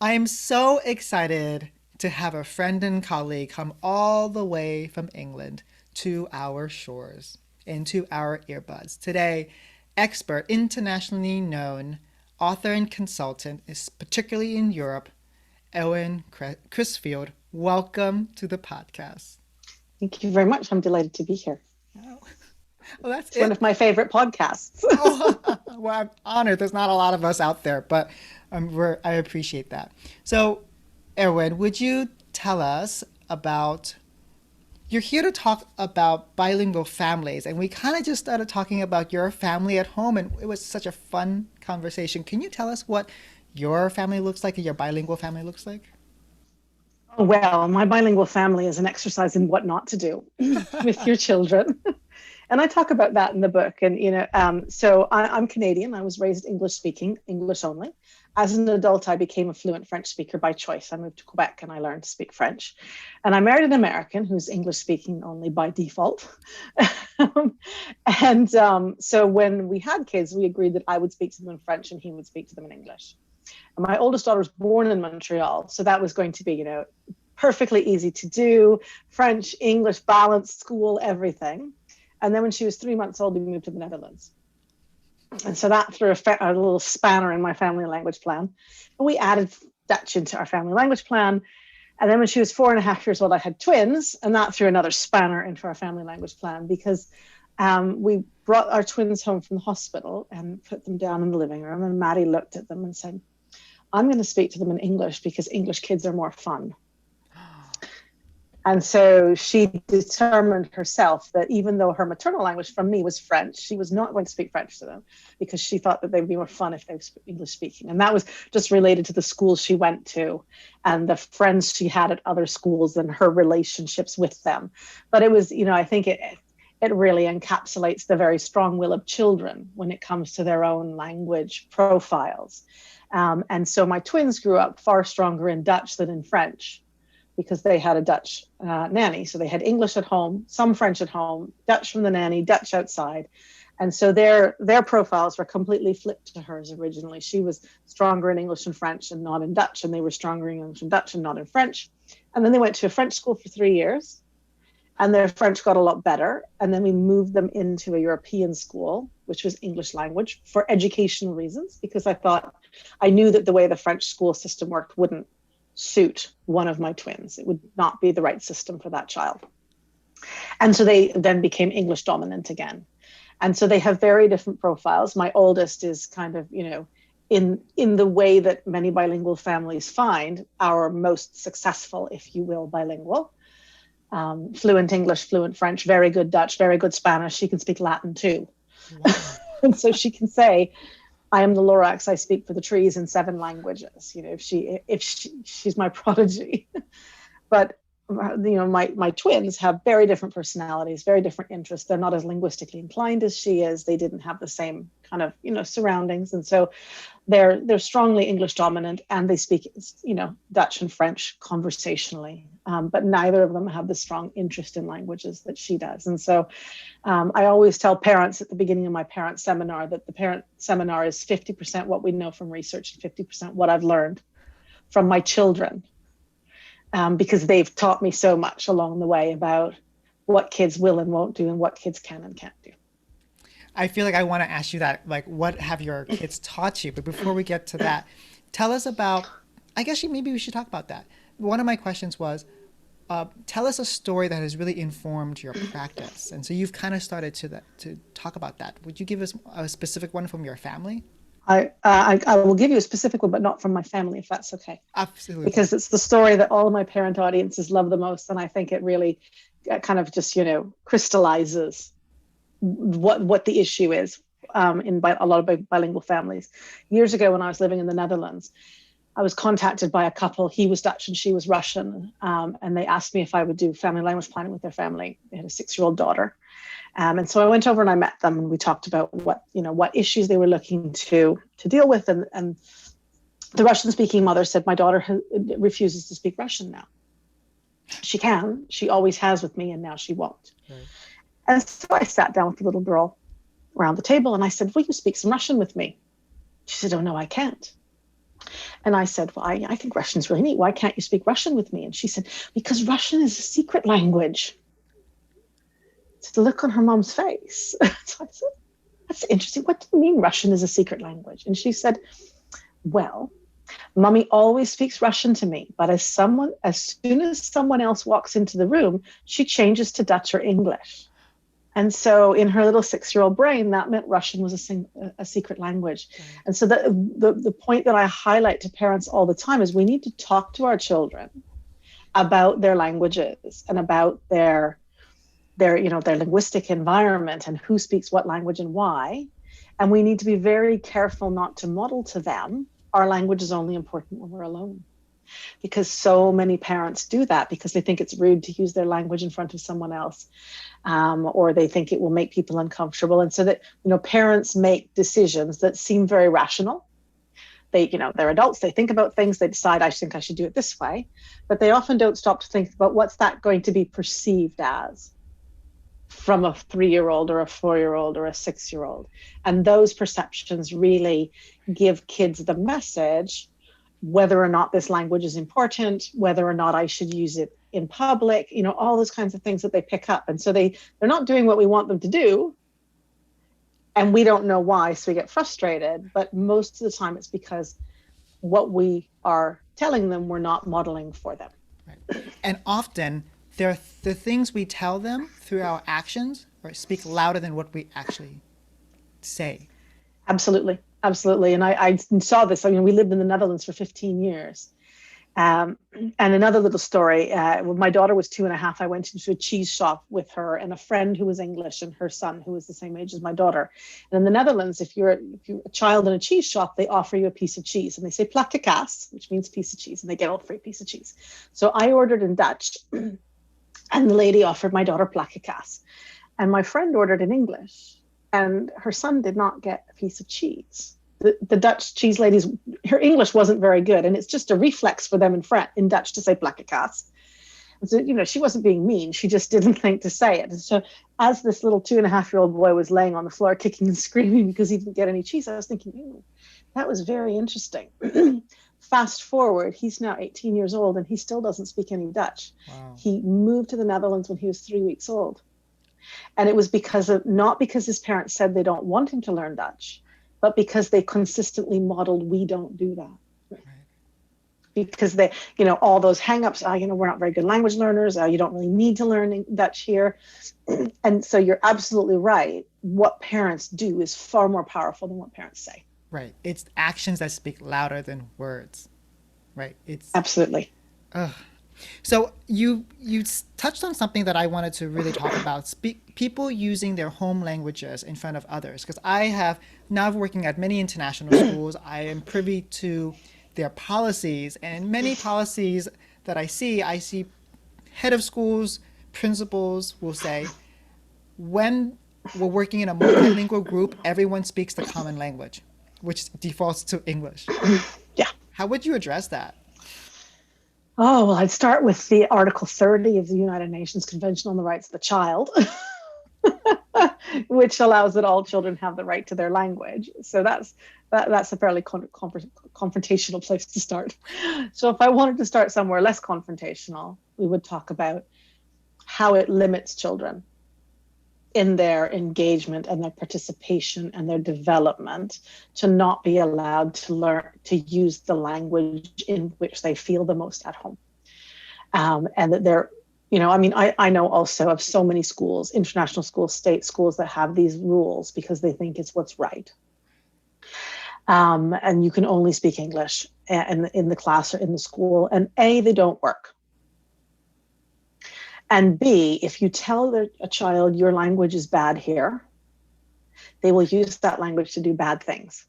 I am so excited to have a friend and colleague come all the way from England to our shores, into our earbuds. Today, expert, internationally known author and consultant, is particularly in Europe, Eowyn Crisfield. Welcome to the podcast. Thank you very much. I'm delighted to be here. Oh, well, that's It's one it. of my favorite podcasts. Oh, well, I'm honored. There's not a lot of us out there, but I appreciate that. So, Erwin, would you tell us about? You're here to talk about bilingual families, and we kind of just started talking about your family at home, and it was such a fun conversation. Can you tell us what your family looks like and your bilingual family looks like? Well, my bilingual family is an exercise in what not to do with your children. And I talk about that in the book. And, I'm Canadian. I was raised English speaking, English only. As an adult, I became a fluent French speaker by choice. I moved to Quebec and I learned to speak French. And I married an American who's English speaking only by default. So when we had kids, we agreed that I would speak to them in French and he would speak to them in English. And my oldest daughter was born in Montreal. So that was going to be, perfectly easy to do. French, English, balanced school, everything. And then when she was 3 months old, we moved to the Netherlands. And so that threw a little spanner in my family language plan. And we added Dutch into our family language plan. And then when she was 4.5 years old, I had twins. And that threw another spanner into our family language plan because we brought our twins home from the hospital and put them down in the living room. And Maddie looked at them and said, I'm going to speak to them in English because English kids are more fun. And so she determined herself that even though her maternal language from me was French, she was not going to speak French to them because she thought that they would be more fun if they were English speaking. And that was just related to the schools she went to and the friends she had at other schools and her relationships with them. But it was, I think it really encapsulates the very strong will of children when it comes to their own language profiles. And so my twins grew up far stronger in Dutch than in French, because they had a Dutch nanny. So they had English at home, some French at home, Dutch from the nanny, Dutch outside. And so their profiles were completely flipped to hers originally. She was stronger in English and French and not in Dutch, and they were stronger in English and Dutch and not in French. And then they went to a French school for 3 years, and their French got a lot better. And then we moved them into a European school, which was English language for educational reasons, because I knew that the way the French school system worked wouldn't suit one of my twins. It would not be the right system for that child. And so they then became English dominant again. And so they have very different profiles. My oldest is kind of, in the way that many bilingual families find our most successful, if you will, bilingual. Fluent English, fluent French, very good Dutch, very good Spanish. She can speak Latin too. Wow. And so she can say, I am the Lorax, I speak for the trees in 7 languages. She's my prodigy. But my twins have very different personalities, very different interests. They're not as linguistically inclined as she is. They didn't have the same kind of surroundings, and so they're strongly English dominant, and they speak Dutch and French conversationally. But neither of them have the strong interest in languages that she does. And so I always tell parents at the beginning of my parent seminar that the parent seminar is 50% what we know from research and 50% what I've learned from my children. Because they've taught me so much along the way about what kids will and won't do and what kids can and can't do. I feel like I want to ask you that, like, what have your kids taught you? But before we get to that, tell us about, I guess maybe we should talk about that. One of my questions was, tell us a story that has really informed your practice. And so you've kind of started to talk about that. Would you give us a specific one from your family? I will give you a specific one, but not from my family, if that's okay. Absolutely. Because it's the story that all of my parent audiences love the most. And I think it really kind of just, crystallizes what the issue is in a lot of bilingual families. Years ago, when I was living in the Netherlands, I was contacted by a couple. He was Dutch and she was Russian. And they asked me if I would do family language planning with their family. They had a 6-year-old daughter. And so I went over and I met them and we talked about what issues they were looking to deal with. And the Russian speaking mother said, my daughter refuses to speak Russian now. She can, she always has with me, and now she won't. Right. And so I sat down with the little girl around the table and I said, will you speak some Russian with me? She said, oh no, I can't. And I said, well, I think Russian's really neat. Why can't you speak Russian with me? And she said, because Russian is a secret language. So the look on her mom's face. So I said, that's interesting. What do you mean Russian is a secret language? And she said, well, Mummy always speaks Russian to me, but as soon as someone else walks into the room, she changes to Dutch or English. And so in her little 6-year-old brain, that meant Russian was a secret language. Right. And so the point that I highlight to parents all the time is we need to talk to our children about their languages and about their linguistic environment and who speaks what language and why. And we need to be very careful not to model to them our language is only important when we're alone. Because so many parents do that because they think it's rude to use their language in front of someone else, or they think it will make people uncomfortable. And so that, parents make decisions that seem very rational. They're adults, they think about things, they decide, I think I should do it this way, but they often don't stop to think about what's that going to be perceived as from a 3-year-old or a 4-year-old or a 6-year-old. And those perceptions really give kids the message whether or not this language is important, whether or not I should use it in public, all those kinds of things that they pick up. And so they're not doing what we want them to do. And we don't know why, so we get frustrated. But most of the time it's because what we are telling them, we're not modeling for them. Right. And often the things we tell them through our actions speak louder than what we actually say. Absolutely. Absolutely. And I saw this. We lived in the Netherlands for 15 years. And another little story, when my daughter was 2.5, I went into a cheese shop with her and a friend who was English and her son, who was the same age as my daughter. And in the Netherlands, if you're a child in a cheese shop, they offer you a piece of cheese and they say plakke kaas, which means piece of cheese, and they get a free piece of cheese. So I ordered in Dutch and the lady offered my daughter plakke kaas. And my friend ordered in English. And her son did not get a piece of cheese. The Dutch cheese ladies, her English wasn't very good. And it's just a reflex for them in Dutch to say plakke kaas. So, she wasn't being mean. She just didn't think to say it. And so as this little 2.5-year-old boy was laying on the floor, kicking and screaming because he didn't get any cheese, I was thinking, that was very interesting. Fast forward, he's now 18 years old and he still doesn't speak any Dutch. Wow. He moved to the Netherlands when he was 3 weeks old. And it was not because his parents said they don't want him to learn Dutch, but because they consistently modeled, we don't do that. Right. Because they, all those hangups, we're not very good language learners. You don't really need to learn Dutch here. And so you're absolutely right. What parents do is far more powerful than what parents say. Right. It's actions that speak louder than words. Right. It's absolutely. So you touched on something that I wanted to really talk about, people using their home languages in front of others. Because I have, now working at many international schools, I am privy to their policies. And in many policies that I see head of schools, principals will say, when we're working in a multilingual group, everyone speaks the common language, which defaults to English. Yeah. How would you address that? Oh, well, I'd start with the Article 30 of the United Nations Convention on the Rights of the Child, which allows that all children have the right to their language. So that's a fairly confrontational place to start. So if I wanted to start somewhere less confrontational, we would talk about how it limits children in their engagement and their participation and their development to not be allowed to learn to use the language in which they feel the most at home. And that they're, I know also of so many schools, international schools, state schools that have these rules because they think it's what's right. And you can only speak English in the class or in the school. And A, they don't work. And B, if you tell a child your language is bad here, they will use that language to do bad things.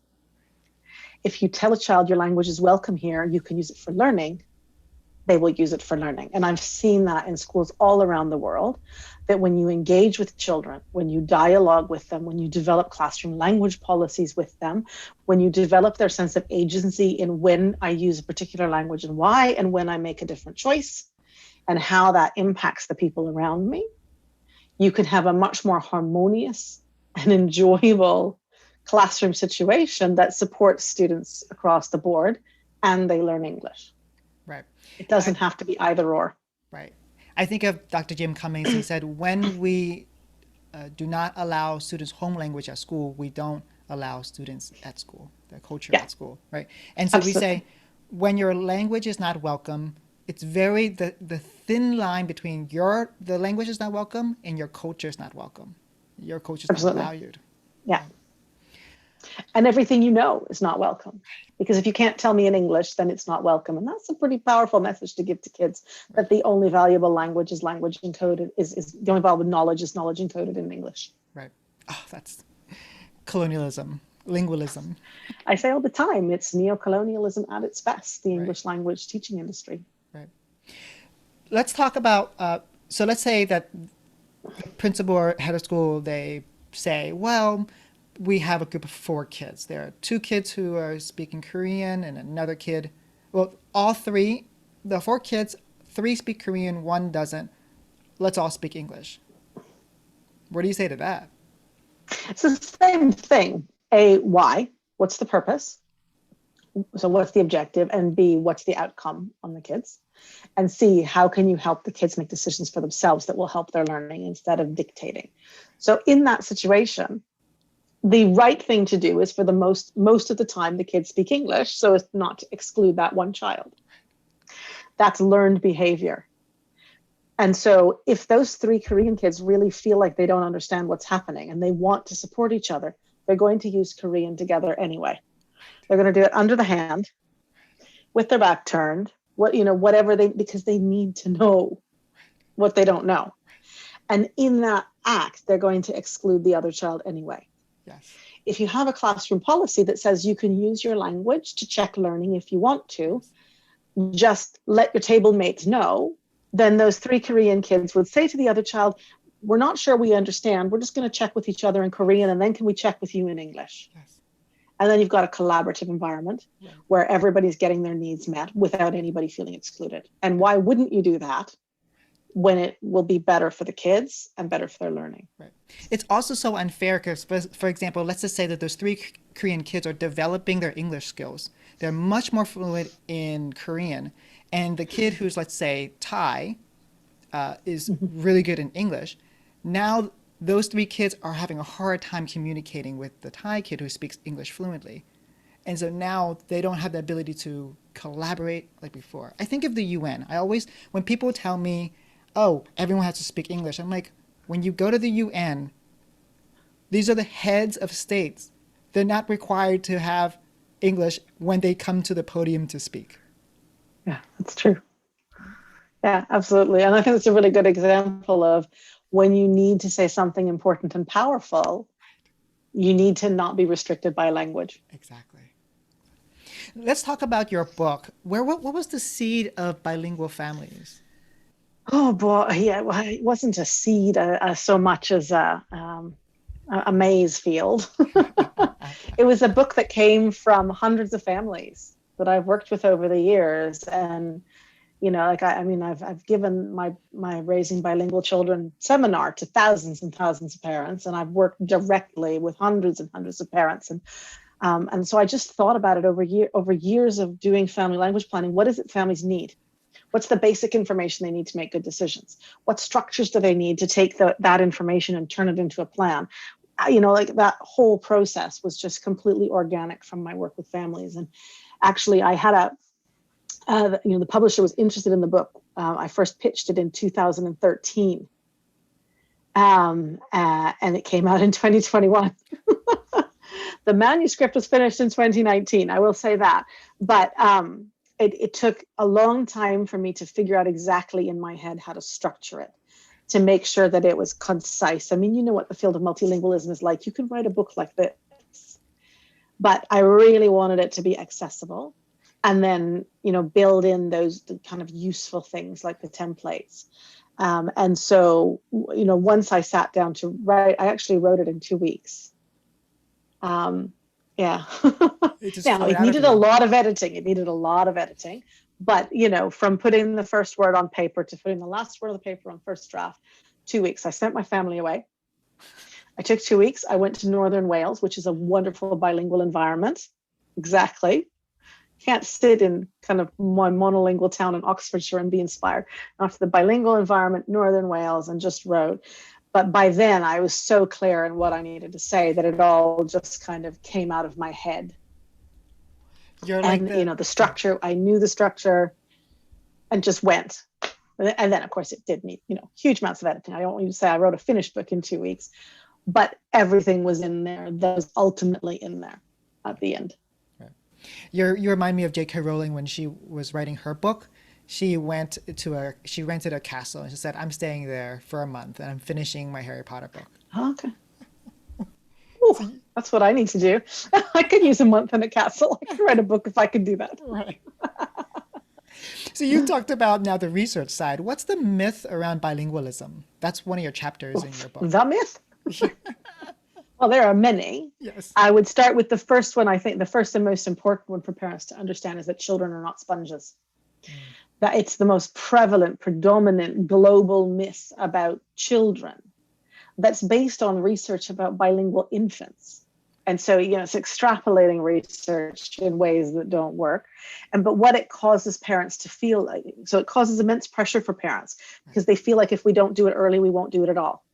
If you tell a child your language is welcome here, you can use it for learning, they will use it for learning. And I've seen that in schools all around the world, that when you engage with children, when you dialogue with them, when you develop classroom language policies with them, when you develop their sense of agency in when I use a particular language and why, and when I make a different choice, and how that impacts the people around me, you can have a much more harmonious and enjoyable classroom situation that supports students across the board and they learn English. Right. It I, doesn't have to be either or. right. I think of Dr. Jim Cummings. He said, when we do not allow students home language at school, we don't allow students at school, their culture Yeah, at school, right? And so we say, absolutely. when your language is not welcome, it's very the thin line between the language is not welcome and your culture is not welcome. Your culture is not Absolutely. valued. Yeah. Right. And everything you know is not welcome. Because if you can't tell me in English, then it's not welcome. And that's a pretty powerful message to give to kids, Right. that the only valuable language is language encoded, is the only valuable knowledge is knowledge encoded in English. Right. Oh, that's colonialism, lingualism. I say all the time, it's neocolonialism at its best, the Right. English language teaching industry. Right. Let's talk about. So let's say that the principal or head of school, they say, well, we have a group of 4 kids. There are 2 kids who are speaking Korean and another kid. Well, all three, the 4 kids, 3 speak Korean, 1 doesn't. Let's all speak English. What do you say to that? It's the same thing. A, why? What's the purpose? So what's the objective? And B, what's the outcome on the kids? And C, how can you help the kids make decisions for themselves that will help their learning instead of dictating? So in that situation, the right thing to do is, for the most of the time, the kids speak English so as not to exclude that one child. That's learned behavior. And so if those 3 Korean kids really feel like they don't understand what's happening and they want to support each other, they're going to use Korean together anyway. They're going to do it under the hand, with their back turned, whatever because they need to know what they don't know. And in that act, they're going to exclude the other child anyway. Yes. If you have a classroom policy that says you can use your language to check learning if you want to, just let your table mates know, then those 3 Korean kids would say to the other child, we're not sure we understand. We're just going to check with each other in Korean, and then can we check with you in English? Yes. And then you've got a collaborative environment Right. where everybody's getting their needs met without anybody feeling excluded. And why wouldn't you do that when it will be better for the kids and better for their learning? Right. It's also so unfair because, for example, let's just say that those 3 Korean kids are developing their English skills. They're much more fluent in Korean. And the kid who's, let's say, Thai, is really good in English. Now, those 3 kids are having a hard time communicating with the Thai kid who speaks English fluently. And so now they don't have the ability to collaborate like before. I think of the UN. When people tell me, oh, everyone has to speak English, I'm like, when you go to the UN, these are the heads of states. They're not required to have English when they come to the podium to speak. Yeah, that's true. Yeah, absolutely. And I think it's a really good example of when you need to say something important and powerful, you need to not be restricted by language. Exactly. Let's talk about your book. What was the seed of bilingual families? Oh boy, yeah, well, it wasn't a seed so much as a maize field. It was a book that came from hundreds of families that I've worked with over the years. And like I've given my Raising Bilingual Children seminar to thousands and thousands of parents, and I've worked directly with hundreds and hundreds of parents. And so I just thought about it over years of doing family language planning. What is it families need? What's the basic information they need to make good decisions? What structures do they need to take that information and turn it into a plan? Like that whole process was just completely organic from my work with families. And actually, I had the publisher was interested in the book. I first pitched it in 2013, and it came out in 2021. The manuscript was finished in 2019. I will say that, but it took a long time for me to figure out exactly in my head how to structure it, to make sure that it was concise. I mean, you know what the field of multilingualism is like. You can write a book like this, but I really wanted it to be accessible, and then build in those kind of useful things like the templates. And so once I sat down to write, I actually wrote it in 2 weeks. Yeah. It just Now flowed it out of needed a you. lot of editing. But from putting the first word on paper to putting the last word on the paper on first draft, 2 weeks. I sent my family away. I took 2 weeks. I went to Northern Wales, which is a wonderful bilingual environment. Exactly. can't sit in kind of one monolingual town in Oxfordshire and be inspired. Not to the bilingual environment, Northern Wales, and just wrote. But by then I was so clear in what I needed to say that it all just kind of came out of my head. You're like And, the structure, I knew the structure and just went. And then, of course, it did need, huge amounts of editing. I don't want you to say I wrote a finished book in 2 weeks, but everything was in there that was ultimately in there at the end. You remind me of J.K. Rowling when she was writing her book. She rented a castle and she said, "I'm staying there for a month and I'm finishing my Harry Potter book." Okay. Ooh, that's what I need to do. I could use a month in a castle. I could write a book if I could do that. Right. So you talked about now the research side. What's the myth around bilingualism? That's one of your chapters in your book. The myth? Well, there are many. Yes. I would start with the first one. I think the first and most important one for parents to understand is that children are not sponges. That it's the most prevalent, predominant global myth about children that's based on research about bilingual infants. And so, it's extrapolating research in ways that don't work. But what it causes parents to feel like, so it causes immense pressure for parents because they feel like if we don't do it early, we won't do it at all.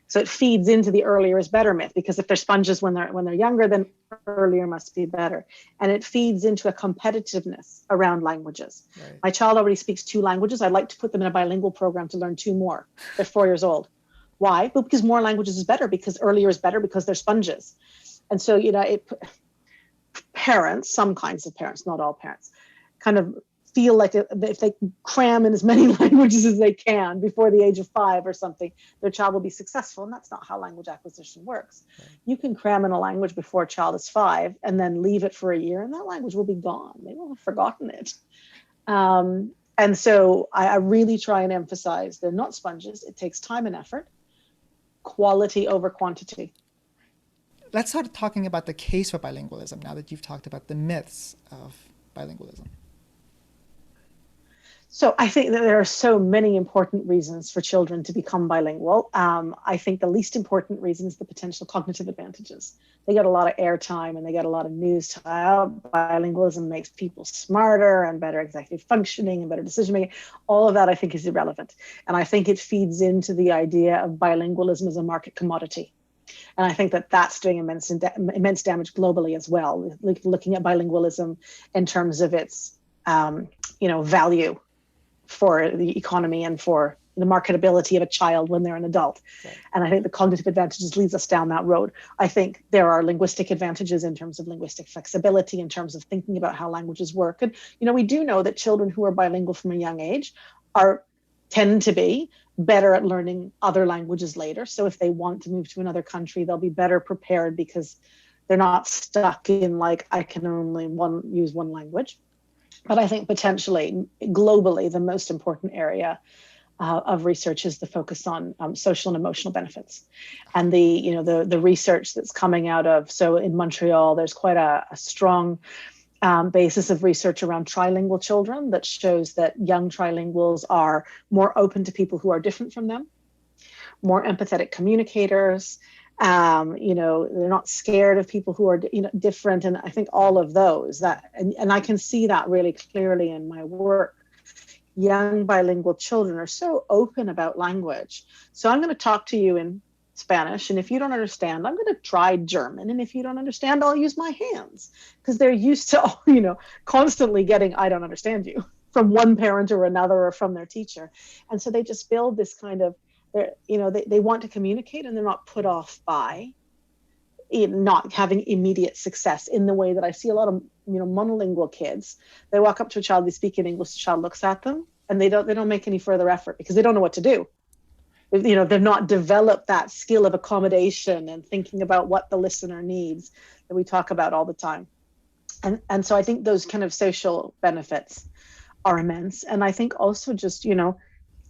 So it feeds into the earlier is better myth, because if they're sponges when they're younger, then earlier must be better. And it feeds into a competitiveness around languages. Right. My child already speaks 2 languages. I'd like to put them in a bilingual program to learn 2 more. They're 4 years old. Why? But because more languages is better, because earlier is better, because they're sponges. And so, parents, some kinds of parents, not all parents, kind of feel like if they cram in as many languages as they can before the age of 5 or something, their child will be successful. And that's not how language acquisition works. Right. You can cram in a language before a child is 5 and then leave it for a year, and that language will be gone. They will have forgotten it. And so I really try and emphasize they're not sponges. It takes time and effort, quality over quantity. Let's start talking about the case for bilingualism now that you've talked about the myths of bilingualism. So I think that there are so many important reasons for children to become bilingual. I think the least important reason is the potential cognitive advantages. They get a lot of airtime and they get a lot of news. Bilingualism makes people smarter and better executive functioning and better decision making. All of that I think is irrelevant. And I think it feeds into the idea of bilingualism as a market commodity. And I think that that's doing immense damage globally as well, looking at bilingualism in terms of its value for the economy and for the marketability of a child when they're an adult. Right. And I think the cognitive advantages leads us down that road. I think there are linguistic advantages in terms of linguistic flexibility, in terms of thinking about how languages work. And, we do know that children who are bilingual from a young age tend to be better at learning other languages later. So if they want to move to another country, they'll be better prepared because they're not stuck in I can only use one language. But I think potentially globally, the most important area of research is the focus on social and emotional benefits. And the research that's coming out of, so in Montreal, there's quite a strong basis of research around trilingual children that shows that young trilinguals are more open to people who are different from them, more empathetic communicators. They're not scared of people who are different. And I think all of those and I can see that really clearly in my work. Young bilingual children are so open about language. So I'm going to talk to you in Spanish, and if you don't understand, I'm going to try German, and if you don't understand, I'll use my hands, because they're used to constantly getting "I don't understand you" from one parent or another or from their teacher. And so they just build this kind of they want to communicate, and they're not put off by not having immediate success in the way that I see a lot of monolingual kids. They walk up to a child, they speak in English, the child looks at them, and they don't make any further effort because they don't know what to do. They've not developed that skill of accommodation and thinking about what the listener needs that we talk about all the time. And so I think those kind of social benefits are immense. And I think also just, I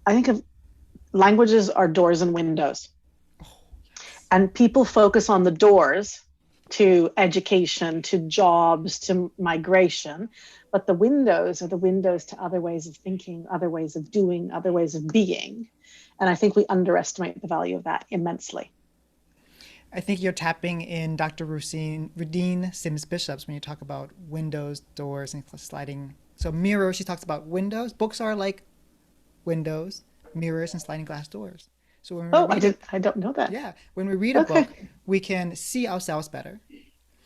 think of languages are doors and windows. And people focus on the doors to education, to jobs, to migration. But the windows are the windows to other ways of thinking, other ways of doing, other ways of being. And I think we underestimate the value of that immensely. I think you're tapping in Dr. Rudine Sims Bishop's when you talk about windows, doors, and sliding. So mirrors, she talks about windows. Books are like windows, mirrors, and sliding glass doors. So when we Oh, read it, I don't know that. yeah, when we read a Okay. book, we can see ourselves better.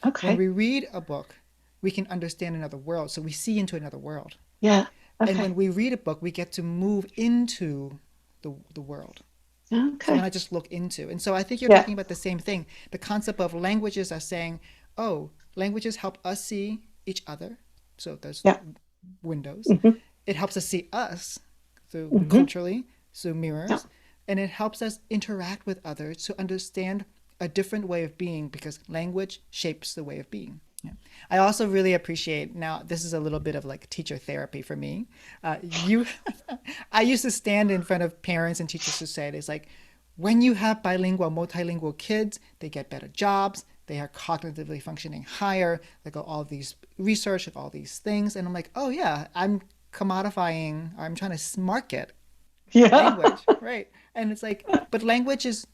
When Okay. we read a book, we can understand another world. So we see into another world. Yeah. And when Okay. we read a book, we get to move into the world. So when Okay. I just look into. And so I think you're Yeah. talking about the same thing. The concept of languages are saying, oh, languages help us see each other. So there's Yeah. windows. Hmm. It helps us see us through Hmm. culturally, through Yeah. mirrors. And it helps us interact with others to understand a different way of being because language shapes the way of being. Yeah. I also really appreciate now. This is a little bit of like teacher therapy for me. You, I used to stand in front of parents and teachers to say it's like, when you have bilingual, multilingual kids, they get better jobs. They are cognitively functioning higher. They got all these research of all these things, and I'm like, oh yeah, I'm commodifying. Or I'm trying to market Yeah. language, right? And it's like, but language is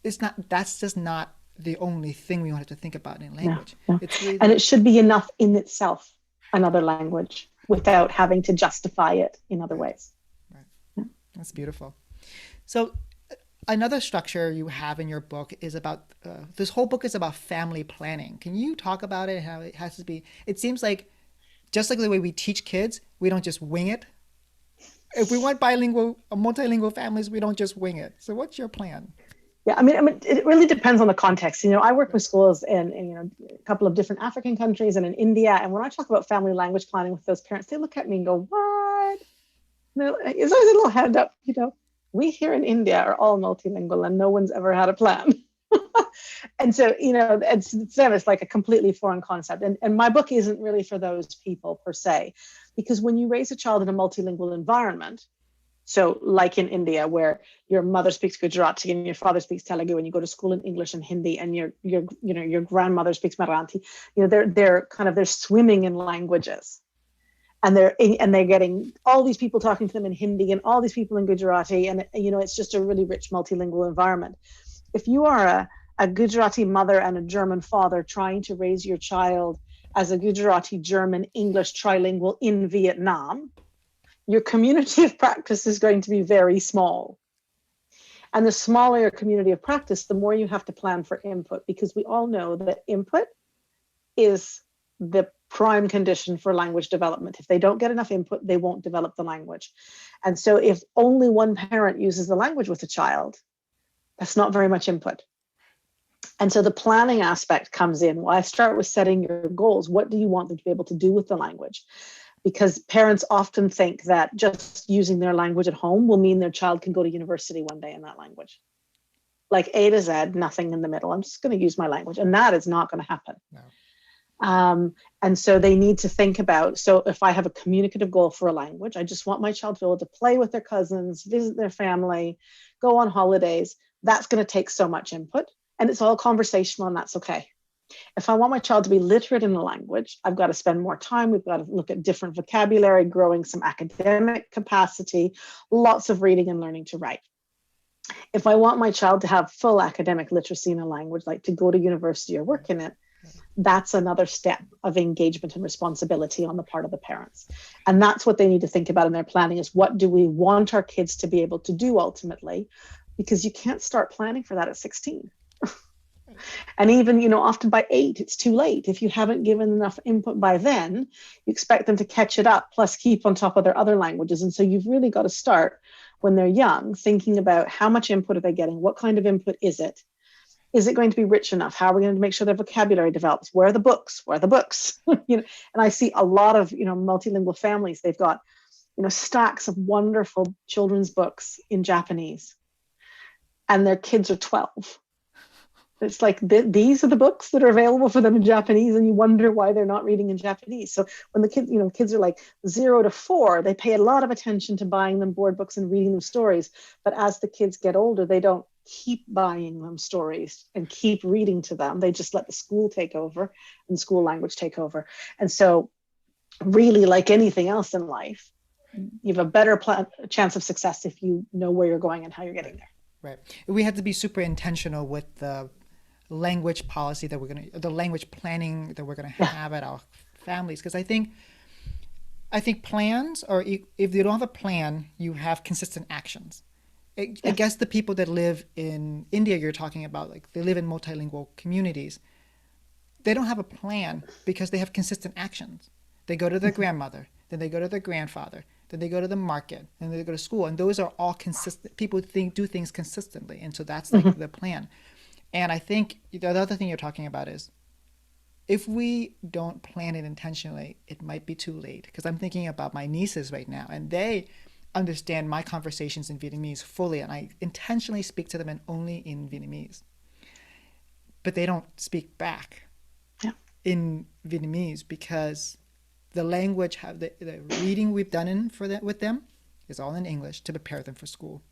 it's not. That's just not the only thing we want to think about in No, language. no. It's And really it should be enough in itself, another language, without having to justify it in other right, ways. right. That's beautiful. So another structure you have in your book is about this whole book is about family planning. Can you talk about it? How it has to be? It seems like just like the way we teach kids, we don't just wing it. If we want bilingual, multilingual families, we don't just wing it. So what's your plan? Yeah, I mean, it really depends on the context. I work with Right. schools in a couple of different African countries and in India. And when I talk about family language planning with those parents, they look at me and go, "What?" It's always a little hand up. We here in India are all multilingual, and no one's ever had a plan. And so, it's them. It's like a completely foreign concept. And my book isn't really for those people per se, because when you raise a child in a multilingual environment, so, like in India, where your mother speaks Gujarati and your father speaks Telugu, and you go to school in English and Hindi, and your grandmother speaks Marathi, they're swimming in languages, and they're getting all these people talking to them in Hindi and all these people in Gujarati, and it's just a really rich multilingual environment. If you are a Gujarati mother and a German father trying to raise your child as a Gujarati, German, English trilingual in Vietnam, your community of practice is going to be very small. And the smaller your community of practice, the more you have to plan for input, because we all know that input is the prime condition for language development. If they don't get enough input, they won't develop the language. And so if only one parent uses the language with a child, that's not very much input. And so the planning aspect comes in. Well, I start with setting your goals. What do you want them to be able to do with the language? Because parents often think that just using their language at home will mean their child can go to university one day in that language. Like A to Z, nothing in the middle. I'm just going to use my language. And that is not going to happen. No. And so they need to think about, so if I have a communicative goal for a language, I just want my child to be able to play with their cousins, visit their family, go on holidays. That's going to take so much input. And it's all conversational, and that's okay. If I want my child to be literate in the language, I've got to spend more time. We've got to look at different vocabulary, growing some academic capacity, lots of reading and learning to write. If I want my child to have full academic literacy in a language, like to go to university or work in it, that's another step of engagement and responsibility on the part of the parents. And that's what they need to think about in their planning, is what do we want our kids to be able to do ultimately? Because you can't start planning for that at 16. And even, often by 8, it's too late. If you haven't given enough input by then, you expect them to catch it up, plus keep on top of their other languages. And so you've really got to start when they're young, thinking about how much input are they getting? What kind of input is it? Is it going to be rich enough? How are we going to make sure their vocabulary develops? Where are the books? Where are the books? And I see a lot of, multilingual families. They've got, stacks of wonderful children's books in Japanese, and their kids are 12. It's like these are the books that are available for them in Japanese, and you wonder why they're not reading in Japanese. So when the kids are like 0 to 4, they pay a lot of attention to buying them board books and reading them stories. But as the kids get older, they don't keep buying them stories and keep reading to them. They just let the school take over and school language take over. And so really, like anything else in life, you have a better chance of success if you know where you're going and how you're getting there. Right. We have to be super intentional with the language policy that the language planning that we're gonna have at our families. Because I think plans, or if you don't have a plan, you have consistent actions. I guess the people that live in India you're talking about, like they live in multilingual communities, they don't have a plan because they have consistent actions. They go to their grandmother, then they go to their grandfather, then they go to the market, and they go to school, and those are all consistent. People do things consistently, and so that's like the plan. And I think the other thing you're talking about is if we don't plan it intentionally, it might be too late. Because I'm thinking about my nieces right now, and they understand my conversations in Vietnamese fully, and I intentionally speak to them only in Vietnamese. But they don't speak back in Vietnamese because the language, the reading we've done with them is all in English to prepare them for school.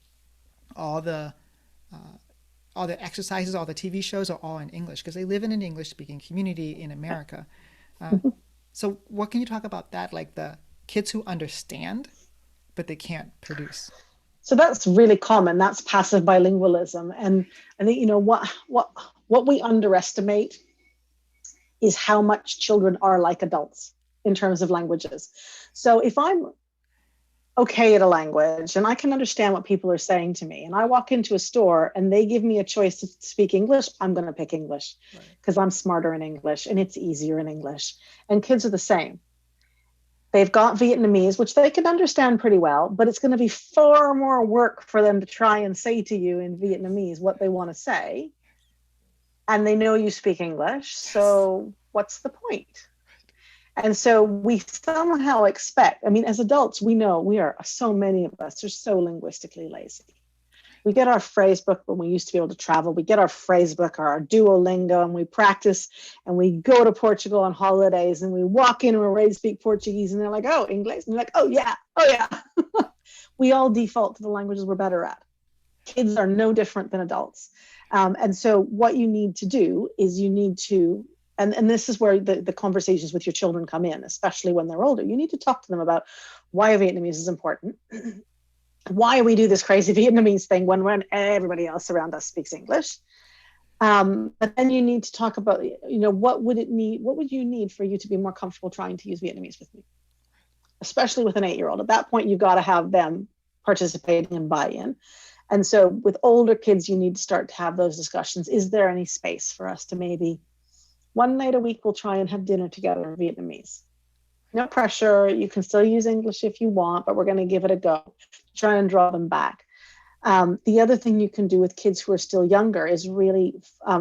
All the exercises, all the TV shows are all in English because they live in an English-speaking community in America. So what can you talk about that, like the kids who understand, but they can't produce? So that's really common. That's passive bilingualism. And I think, what we underestimate is how much children are like adults in terms of languages. So if I'm okay at a language and I can understand what people are saying to me, and I walk into a store and they give me a choice to speak English, I'm going to pick English because I'm smarter in English and it's easier in English. And kids are the same. They've got Vietnamese, which they can understand pretty well, but it's going to be far more work for them to try and say to you in Vietnamese what they want to say. And they know you speak English. So what's the point? And so we somehow expect, as adults, we know so many of us are so linguistically lazy. We get our phrase book when we used to be able to travel. We get our phrase book or our Duolingo and we practice, and we go to Portugal on holidays and we walk in and we're ready to speak Portuguese and they're like, oh, English. And you're like, oh yeah. We all default to the languages we're better at. Kids are no different than adults. And so what you need to do is you need to, and this is where the conversations with your children come in, especially when they're older. You need to talk to them about why Vietnamese is important, why we do this crazy Vietnamese thing when everybody else around us speaks English. But then you need to talk about, what would you need for you to be more comfortable trying to use Vietnamese with me, especially with an 8-year-old. At that point, you've got to have them participating and buy in. And so with older kids, you need to start to have those discussions. Is there any space for us to maybe one night a week, we'll try and have dinner together in Vietnamese? No pressure. You can still use English if you want, but we're going to give it a go. Try and draw them back. The other thing you can do with kids who are still younger is really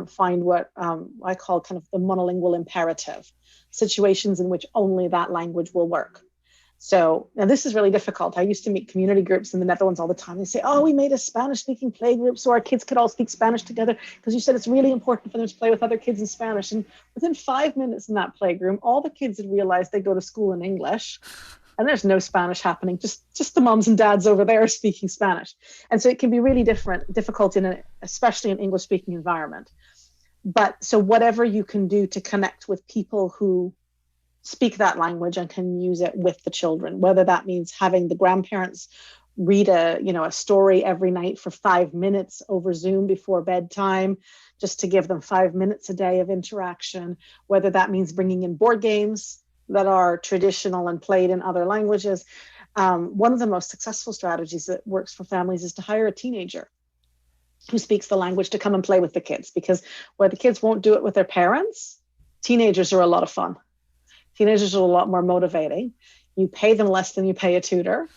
find what I call kind of the monolingual imperative, situations in which only that language will work. So now this is really difficult. I used to meet community groups in the Netherlands all the time. They say, oh, we made a Spanish-speaking play group so our kids could all speak Spanish together because you said it's really important for them to play with other kids in Spanish. And within 5 minutes in that playground, all the kids had realized they go to school in English and there's no Spanish happening, just the moms and dads over there speaking Spanish. And so it can be really difficult especially in English-speaking environment. But so whatever you can do to connect with people who speak that language and can use it with the children, whether that means having the grandparents read a story every night for 5 minutes over Zoom before bedtime, just to give them 5 minutes a day of interaction, whether that means bringing in board games that are traditional and played in other languages. One of the most successful strategies that works for families is to hire a teenager who speaks the language to come and play with the kids, because where the kids won't do it with their parents, teenagers are a lot of fun. Teenagers are a lot more motivating. You pay them less than you pay a tutor.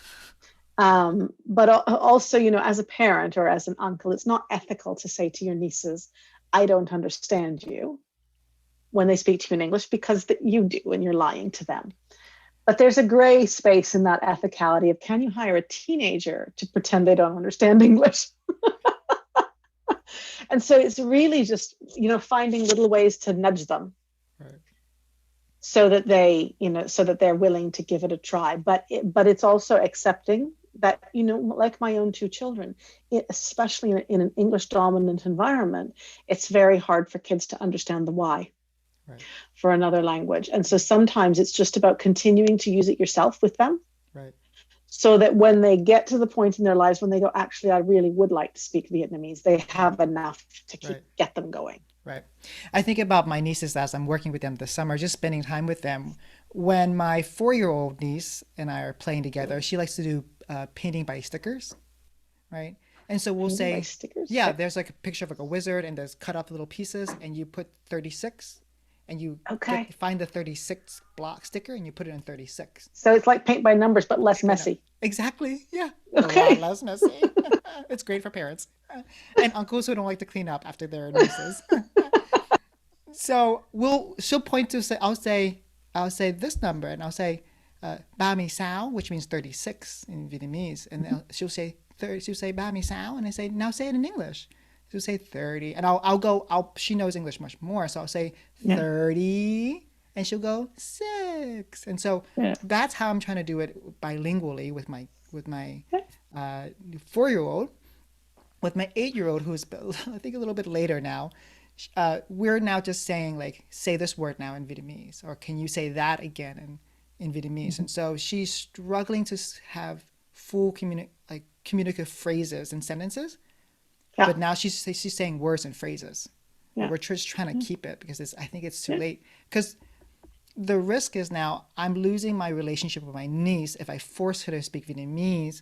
But also, as a parent or as an uncle, it's not ethical to say to your nieces, I don't understand you, when they speak to you in English, because you do, and you're lying to them. But there's a gray space in that ethicality of, can you hire a teenager to pretend they don't understand English? And so it's really just, finding little ways to nudge them. Right. So that they're willing to give it a try. But it's also accepting that, like my own 2 children, especially in an English dominant environment, it's very hard for kids to understand the why for another language. And so sometimes it's just about continuing to use it yourself with them. Right. So that when they get to the point in their lives when they go, actually, I really would like to speak Vietnamese, they have enough to get them going. Right. I think about my nieces as I'm working with them this summer, just spending time with them. When my 4-year-old niece and I are playing together, she likes to do painting by stickers, right? And so we'll Painted by say, stickers. yeah, Okay. there's like a picture of like a wizard and there's cut off little pieces and you put 36 and you Okay. find the 36 block sticker and you put it in 36. So it's like paint by numbers, but less Paint by number. messy. Exactly. Yeah. A lot Okay. less messy. It's great for parents and uncles who don't like to clean up after their nieces. So she'll point to say I'll say this number and I'll say 36, which means 36 in Vietnamese, and then she'll say 30, she'll say 36, and I say now say it in English. She'll say 30, and I'll she knows English much more, so I'll say Yeah. 30, and she'll go 6, and so Yeah. that's how I'm trying to do it bilingually with my Okay. 4-year-old. With my 8-year-old, who's I think a little bit later now, we're now just saying like, say this word now in Vietnamese, or can you say that again in Vietnamese? Mm-hmm. And so she's struggling to have full communicative phrases and sentences, Yeah. but now she's saying words and phrases. But Yeah. we're just trying to keep it because I think it's too Yeah. late. Because the risk is now I'm losing my relationship with my niece if I force her to speak Vietnamese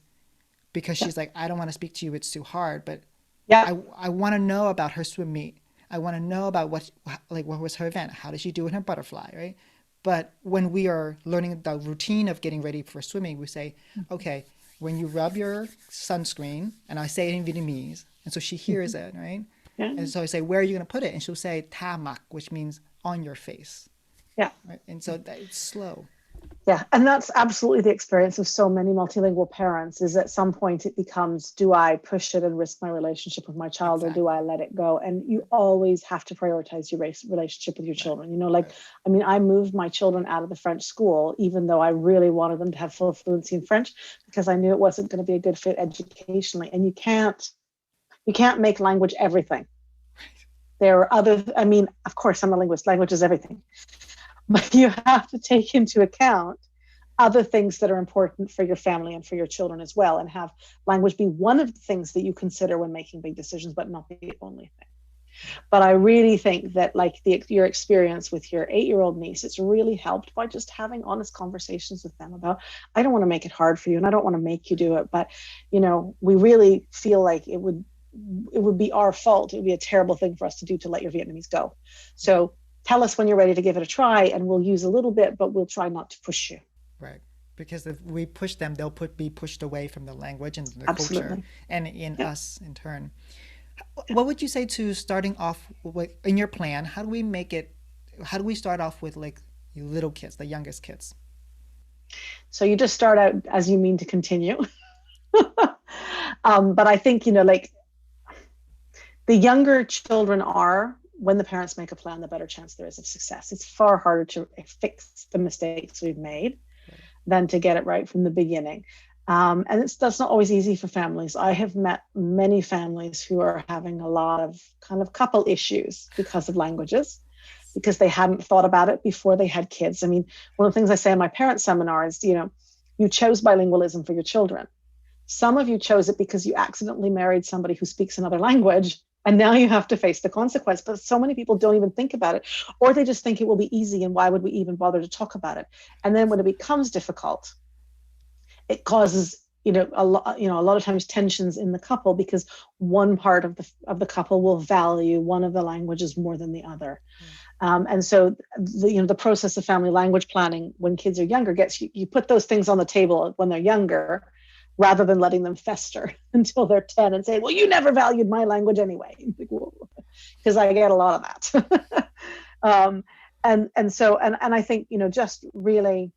because Yeah. she's like, I don't want to speak to you, it's too hard. But Yeah. I want to know about her swim meet. I want to know about what was her event? How did she do in her butterfly, right? But when we are learning the routine of getting ready for swimming, we say, okay, when you rub your sunscreen, and I say it in Vietnamese, and so she hears it, right? Yeah. And so I say, where are you going to put it? And she'll say ta mak, which means on your face, Yeah. right? And so it's slow. Yeah, and that's absolutely the experience of so many multilingual parents is at some point it becomes, do I push it and risk my relationship with my child or do Exactly. I let it go? And you always have to prioritize your relationship with your Right. children. Like, Right. I mean, I moved my children out of the French school, even though I really wanted them to have full fluency in French because I knew it wasn't going to be a good fit educationally. And you can't make language everything. There are other, I mean, of course, I'm a linguist, language is everything, but you have to take into account other things that are important for your family and for your children as well, and have language be one of the things that you consider when making big decisions, but not the only thing. But I really think that like your experience with your 8-year-old niece, it's really helped by just having honest conversations with them about, I don't want to make it hard for you and I don't want to make you do it, but we really feel like it would be our fault. It would be a terrible thing for us to do to let your Vietnamese go. So tell us when you're ready to give it a try and we'll use a little bit, but we'll try not to push you. Right. Because if we push them, they'll be pushed away from the language and the culture, Absolutely. and in Yeah. us in turn. Yeah. What would you say to starting off with in your plan? How do we make it? How do we start off with like little kids, the youngest kids? So you just start out as you mean to continue. But I think, like the younger children are, when the parents make a plan, the better chance there is of success. It's far harder to fix the mistakes we've made Right. than to get it right from the beginning. And that's not always easy for families. I have met many families who are having a lot of kind of couple issues because of languages, because they hadn't thought about it before they had kids. I mean, one of the things I say in my parent seminar is, you chose bilingualism for your children. Some of you chose it because you accidentally married somebody who speaks another language, and now you have to face the consequence. But so many people don't even think about it, or they just think it will be easy, and why would we even bother to talk about it? And then when it becomes difficult, it causes a lot of times tensions in the couple because one part of the couple will value one of the languages more than the other. And so the process of family language planning when kids are younger gets you put those things on the table when they're younger, rather than letting them fester until they're 10 and say, well, you never valued my language anyway. Because I get a lot of that. And I think, just really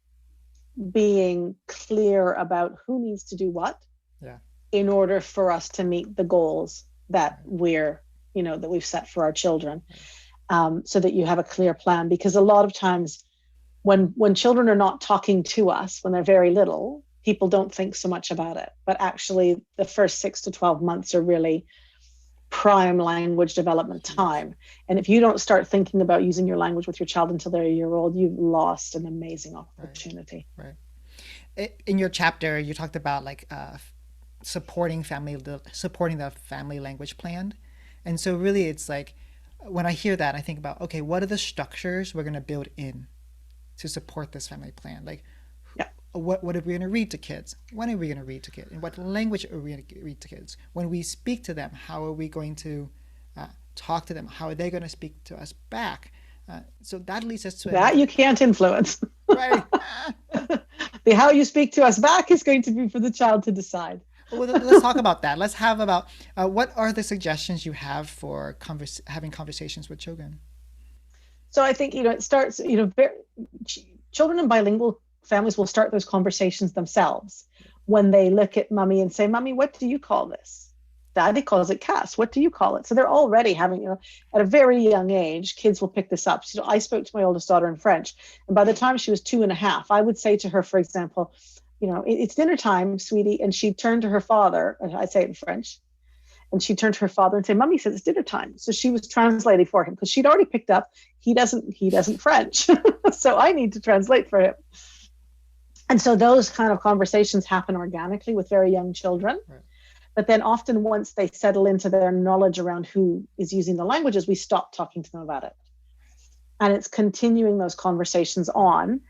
being clear about who needs to do what Yeah. in order for us to meet the goals that Right. we've set for our children, so that you have a clear plan. Because a lot of times when children are not talking to us when they're very little, people don't think so much about it. But actually, the first 6 to 12 months are really prime language development Huge. time. And if you don't start thinking about using your language with your child until they're a year old, you've lost an amazing Right. opportunity. Right. In your chapter, you talked about like supporting the family language plan, and so really it's like when I hear that, I think about, okay, what are the structures we're going to build in to support this family plan? Like, Yeah. what are we going to read to kids? When are we going to read to kids? In what language are we going to read to kids? When we speak to them, how are we going to talk to them? How are they going to speak to us back? So that leads us to That another. you can't influence. Right. The how you speak to us back is going to be for the child to decide. Well, let's talk about that. Let's have about what are the suggestions you have for having conversations with children? So I think, it starts, children in bilingual families will start those conversations themselves when they look at mummy and say, Mummy, what do you call this? Daddy calls it Cass. What do you call it? So they're already having, at a very young age, kids will pick this up. So I spoke to my oldest daughter in French. And by the time she was 2.5, I would say to her, for example, it's dinner time, sweetie. And she'd turn to her father, and I'd say it in French. And she turned to her father and said, Mummy says it's dinner time. So she was translating for him because she'd already picked up he doesn't French. So I need to translate for him. And so those kind of conversations happen organically with very young children. Right. But then often once they settle into their knowledge around who is using the languages, we stop talking to them about it. And it's continuing those conversations on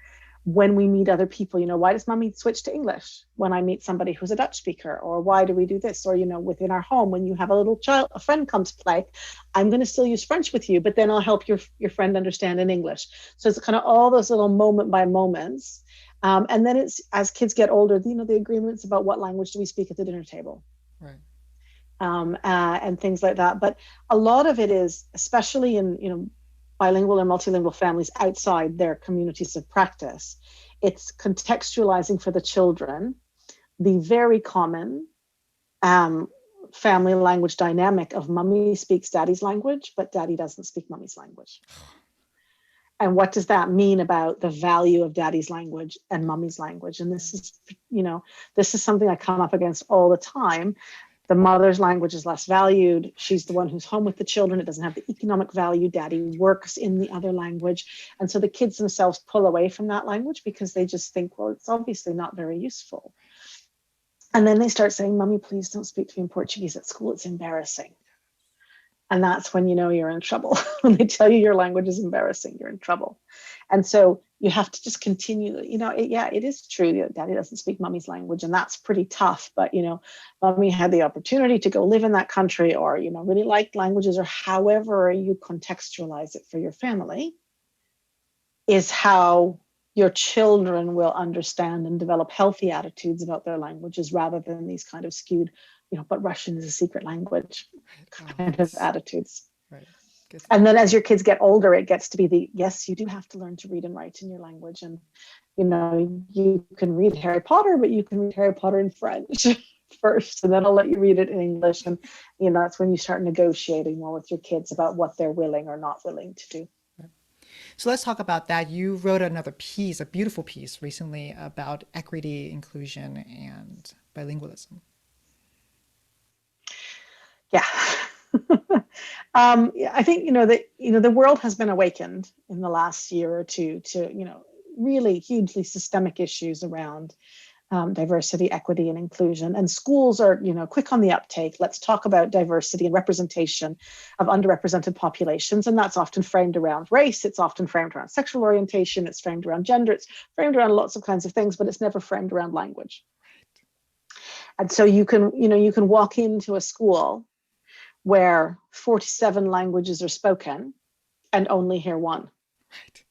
when we meet other people. Why does Mummy switch to English when I meet somebody who's a Dutch speaker? Or why do we do this? Or, within our home, when you have a friend come to play, I'm going to still use French with you, but then I'll help your friend understand in English. So it's kind of all those little moment by moments. And then it's, as kids get older, the agreements about what language do we speak at the dinner table. Right. And things like that. But a lot of it is, especially in, bilingual and multilingual families outside their communities of practice, it's contextualizing for the children the very common family language dynamic of Mummy speaks Daddy's language, but Daddy doesn't speak Mummy's language. And what does that mean about the value of Daddy's language and Mummy's language? And this is something I come up against all the time. The mother's language is less valued. She's the one who's home with the children. It doesn't have the economic value. Daddy works in the other language. And so the kids themselves pull away from that language because they just think, well, it's obviously not very useful. And then they start saying, Mummy, please don't speak to me in Portuguese at school. It's embarrassing. And that's when you're in trouble. When they tell you your language is embarrassing, you're in trouble. And so you have to just continue, it is true that Daddy doesn't speak Mummy's language, and that's pretty tough. But, Mummy had the opportunity to go live in that country, or, really like languages, or however you contextualize it for your family is how your children will understand and develop healthy attitudes about their languages rather than these kind of skewed, but Russian is a secret language kind of attitudes. Right. And then as your kids get older, it gets to be yes, you do have to learn to read and write in your language. And, you can read Harry Potter, but you can read Harry Potter in French first, and then I'll let you read it in English. And, that's when you start negotiating more with your kids about what they're willing or not willing to do. So let's talk about that. You wrote another piece, a beautiful piece recently about equity, inclusion, and bilingualism. Yeah. I think, the world has been awakened in the last year or two to, really hugely systemic issues around diversity, equity, and inclusion. And schools are, quick on the uptake. Let's talk about diversity and representation of underrepresented populations. And that's often framed around race. It's often framed around sexual orientation. It's framed around gender. It's framed around lots of kinds of things, but it's never framed around language. And so you can walk into a school where 47 languages are spoken and only hear one. Right.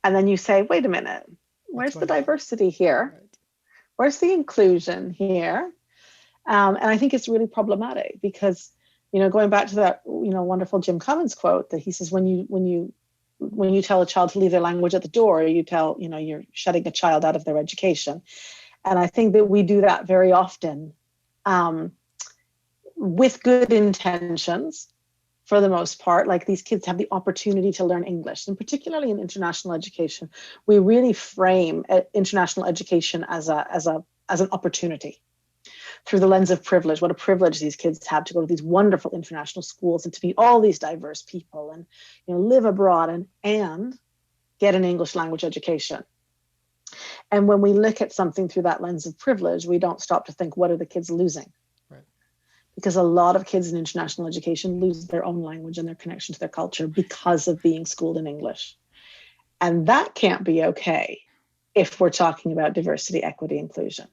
And then you say, wait a minute, where's the diversity here? Right. Where's the inclusion here? And I think it's really problematic because, going back to that, wonderful Jim Cummins quote that he says, when you tell a child to leave their language at the door, you tell, you're shutting a child out of their education. And I think that we do that very often with good intentions. For the most part, like these kids have the opportunity to learn English, and particularly in international education, we really frame international education as an opportunity through the lens of privilege. What a privilege these kids have to go to these wonderful international schools and to meet all these diverse people and live abroad and get an English language education. And when we look at something through that lens of privilege, we don't stop to think, what are the kids losing? because a lot of kids in international education lose their own language and their connection to their culture because of being schooled in English. And that can't be okay if we're talking about diversity, equity, inclusion.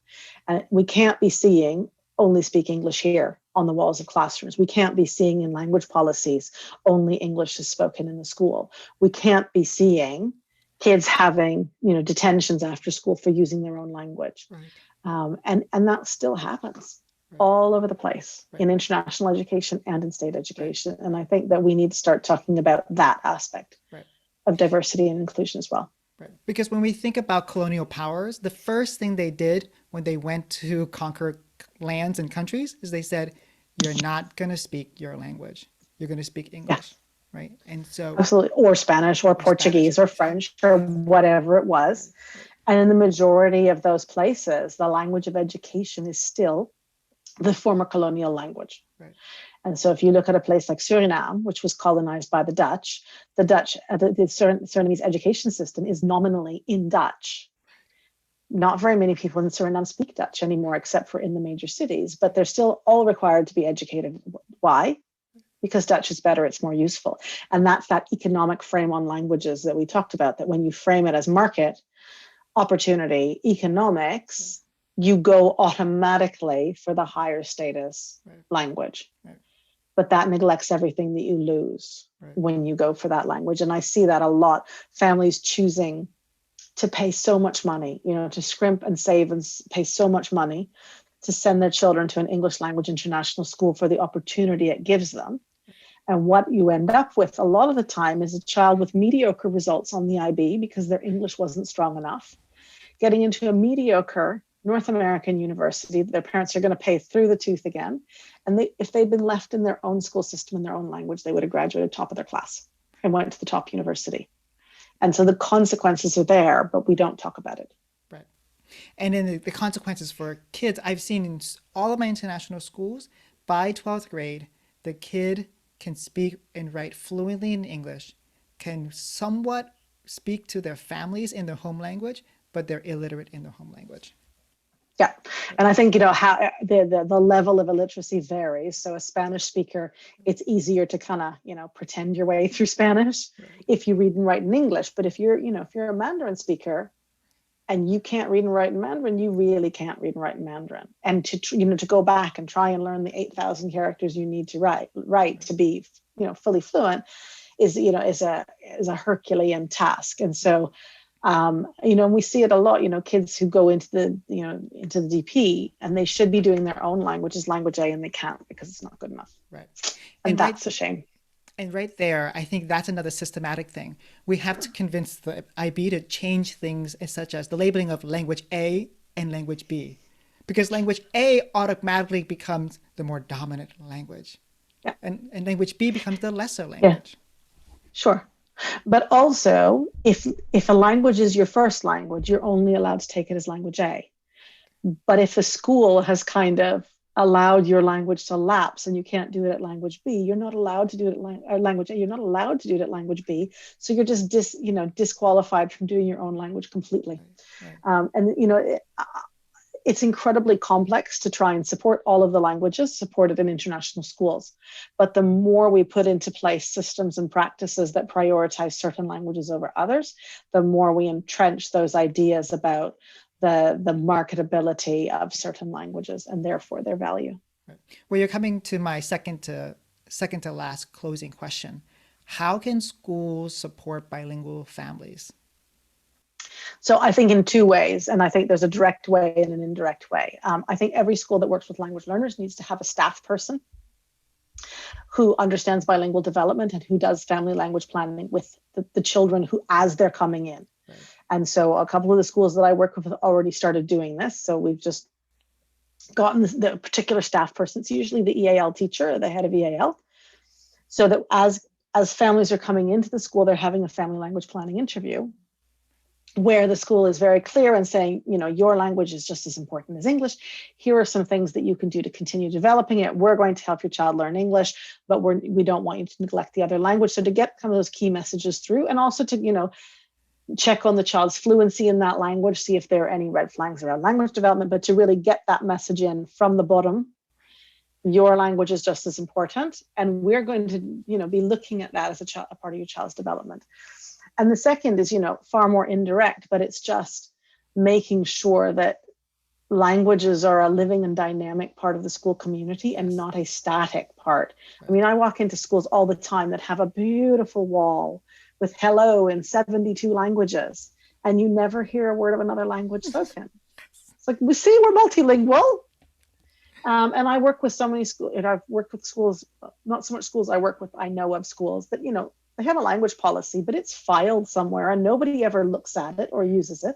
And we can't be seeing only speak English here on the walls of classrooms. We can't be seeing in language policies only English is spoken in the school. We can't be seeing kids having, detentions after school for using their own language. Right. And that still happens all over the place in international education and in state education. And I think that we need to start talking about that aspect of diversity and inclusion as well. Right. Because when we think about colonial powers, the first thing they did when they went to conquer lands and countries is they said, you're not going to speak your language. You're going to speak English. Yeah. Right. And so absolutely. Or Spanish or Portuguese or French or whatever it was. Right. And in the majority of those places, the language of education is still the former colonial language. Right. And so if you look at a place like Suriname, which was colonized by the Dutch, the Surinamese education system is nominally in Dutch. Not very many people in Suriname speak Dutch anymore, except for in the major cities, but they're still all required to be educated. Why? Because Dutch is better, it's more useful. And that's that economic frame on languages that we talked about, that when you frame it as market, opportunity, economics, you go automatically for the higher status language. Right. But that neglects everything that you lose when you go for that language. And I see that a lot. Families choosing to pay so much money, to scrimp and save and pay so much money to send their children to an English language international school for the opportunity it gives them. And what you end up with a lot of the time is a child with mediocre results on the IB because their English wasn't strong enough, getting into a mediocre North American university that their parents are going to pay through the tooth again. And if they'd been left in their own school system in their own language, they would have graduated top of their class and went to the top university. And so the consequences are there, but we don't talk about it. Right. And then the consequences for kids, I've seen in all of my international schools, by 12th grade, the kid can speak and write fluently in English, can somewhat speak to their families in their home language, but they're illiterate in their home language. Yeah. And I think, how the level of illiteracy varies. So a Spanish speaker, it's easier to kind of, pretend your way through Spanish if you read and write in English. But if you're a Mandarin speaker and you can't read and write in Mandarin, you really can't read and write in Mandarin. And to go back and try and learn the 8,000 characters you need to write to be, fully fluent is a Herculean task. And so, we see it a lot, kids who go into the DP and they should be doing their own language as language A and they can't because it's not good enough. Right. And that's a shame. And right there, I think that's another systematic thing. We have to convince the IB to change things such as the labeling of language A and language B, because language A automatically becomes the more dominant language. Yeah. And language B becomes the lesser language. Yeah. Sure. But also, if a language is your first language, you're only allowed to take it as language A. But if the school has kind of allowed your language to lapse and you can't do it at language B, you're not allowed to do it at language A. You're not allowed to do it at language B. So you're just disqualified from doing your own language completely. Right. It's incredibly complex to try and support all of the languages supported in international schools. But the more we put into place systems and practices that prioritize certain languages over others, the more we entrench those ideas about the marketability of certain languages and therefore their value. Right. Well, you're coming to my second to last closing question. How can schools support bilingual families? So I think in two ways, and I think there's a direct way and an indirect way. I think every school that works with language learners needs to have a staff person who understands bilingual development and who does family language planning with the children who, as they're coming in. Right. And so a couple of the schools that I work with have already started doing this. So we've just gotten the particular staff person. It's usually the EAL teacher or the head of EAL. So that as families are coming into the school, they're having a family language planning interview where the school is very clear and saying, your language is just as important as English. Here are some things that you can do to continue developing it. We're going to help your child learn English, but we don't want you to neglect the other language. So to get some of those key messages through, and also to, check on the child's fluency in that language, see if there are any red flags around language development, but to really get that message in from the bottom Your language is just as important, and we're going to, be looking at that as a part of your child's development. And the second is, far more indirect, but it's just making sure that languages are a living and dynamic part of the school community and not a static part. I mean, I walk into schools all the time that have a beautiful wall with hello in 72 languages, and you never hear a word of another language spoken. It's like, we see we're multilingual. And I work with so many schools, and I've worked with schools, not so much schools I work with, I know of schools that, they have a language policy, but it's filed somewhere and nobody ever looks at it or uses it.